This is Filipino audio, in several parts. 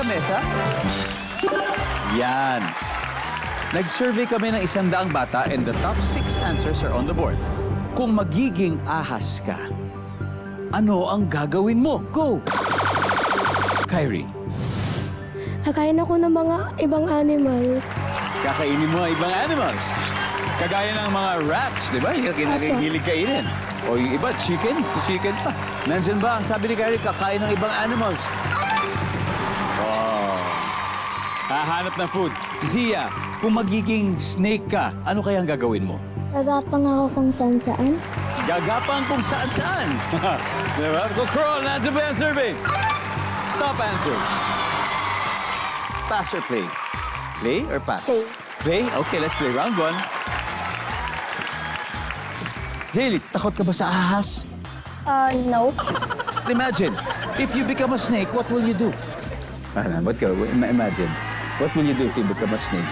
mesa? Yan. Nag-survey kami ng 100 bata and the top 6 answers are on the board. Kung magiging ahas ka, ano ang gagawin mo? Go! Kyrie. Kakain ako ng mga ibang animal. Kakainin mo ang ibang animals. Kagaya ng mga rats, di ba? Yung kinakahilig kainin. O yung iba, chicken. Chicken pa. Nandyan ba? Ang sabi ni Kyrie, kakain ng ibang animals. Oh. Hahanap ng food. Zia, kung magiging snake ka, ano kaya ang gagawin mo? Gagapang ako kung saan-saan. Gagapang kung saan-saan. Di ba? Go crawl. Nandyan ba yung survey? Top answer. Pass or play? Play or pass? Play. Play? Okay, let's play round 1. Daily, takot ka ba sa ahas? No. Imagine, if you become a snake, what will you do? What ka? Imagine. What will you do if you become a snake?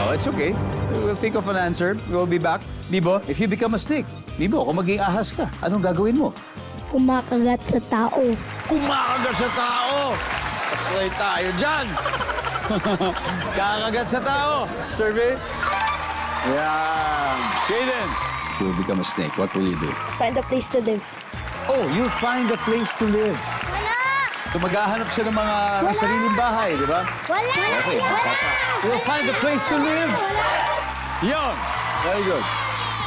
Oh, it's okay. We'll think of an answer. We'll be back. Bibo, if you become a snake, Bibo, kung maging ahas ka, anong gagawin mo? Kumakagat sa tao. Kumakagat sa tao! Patay tayo dyan! Kakagat sa tao! Survey? Yan. Kaden, if you become a snake, what will you do? Find a place to live. Oh, you'll find a place to live. Wala! So maghahanap siya ng mga may sariling bahay, di ba? Wala! Okay, we'll find a place to live. Yon. Very good.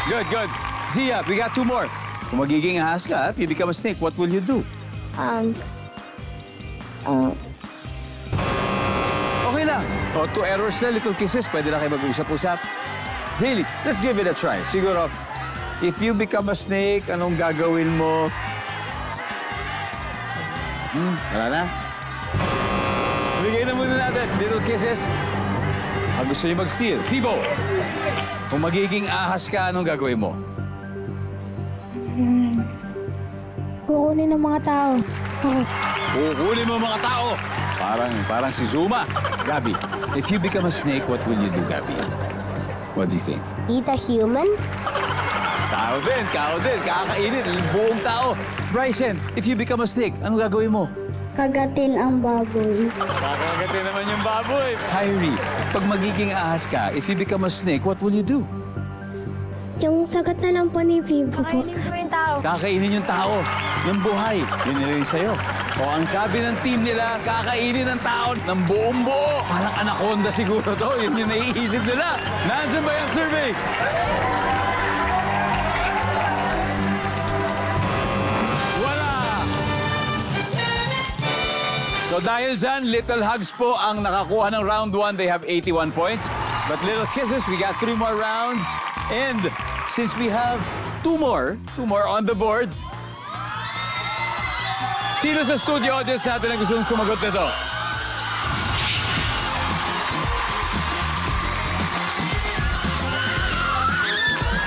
Good, good. Zia, we got 2 more. Kung magiging ahas ka, if you become a snake, what will you do? Okay lang. O, 2 errors na, little kisses. Pwede na kayo mag-usap-usap. Daily, let's give it a try. Siguro, if you become a snake, anong gagawin mo? Wala na? Bigay na muna natin, little kisses. Ang gusto niyo mag-steal. Fibo, kung magiging ahas ka, anong gagawin mo? Kukunin ng mga tao. Kukunin mo mga tao. Parang si Zuma. Gabi, if you become a snake, what will you do, Gabi? What do you think? Eat a human? Tao din. Kakainin. Buong tao. Bryson, if you become a snake, anong gagawin mo? Kagatin ang baboy. Kakagatin naman yung baboy. Kyrie, pag magiging ahas ka, if you become a snake, what will you do? Yung sagot na lang po ni Vivo po. Kakainin yung tao ng buhay. Yun na rin sa'yo. O ang sabi ng team nila, kakainin ng tao ng buong buo. Parang anaconda siguro to. Yun yung naiisip nila. Nandiyan ba yung survey? Wala! So dahil dyan, Little Hugs po ang nakakuha ng round 1. They have 81 points. But Little Kisses, we got 3 more rounds. And since we have 2 more on the board, sino sa studio audience natin ang gustong sumagot nito?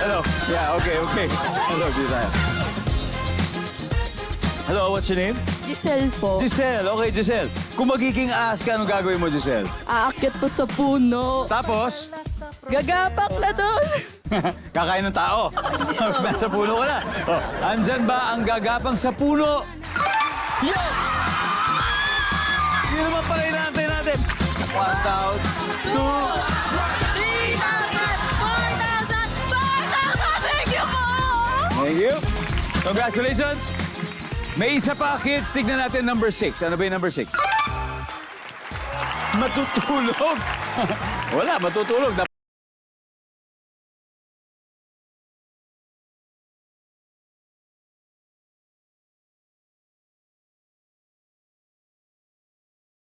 Hello. Yeah, okay. Hello, Giselle. Hello, what's your name? Giselle po. Giselle. Okay, Giselle. Kung magiging ahas ka, anong gagawin mo, Giselle? Aakyat po sa puno. Tapos, Gagapang na doon. kakain ng tao. Nasa puno ka na. Oh, andyan ba ang gagapang sa puno? Yan! Hindi naman pala inaantay natin. 1,000, 2, 3,000! 4,000! 5,000! Thank you po! Thank you. Congratulations. May isa pa, kids. Tignan natin number 6. Ano ba yung number 6? Matutulog. Wala, matutulog.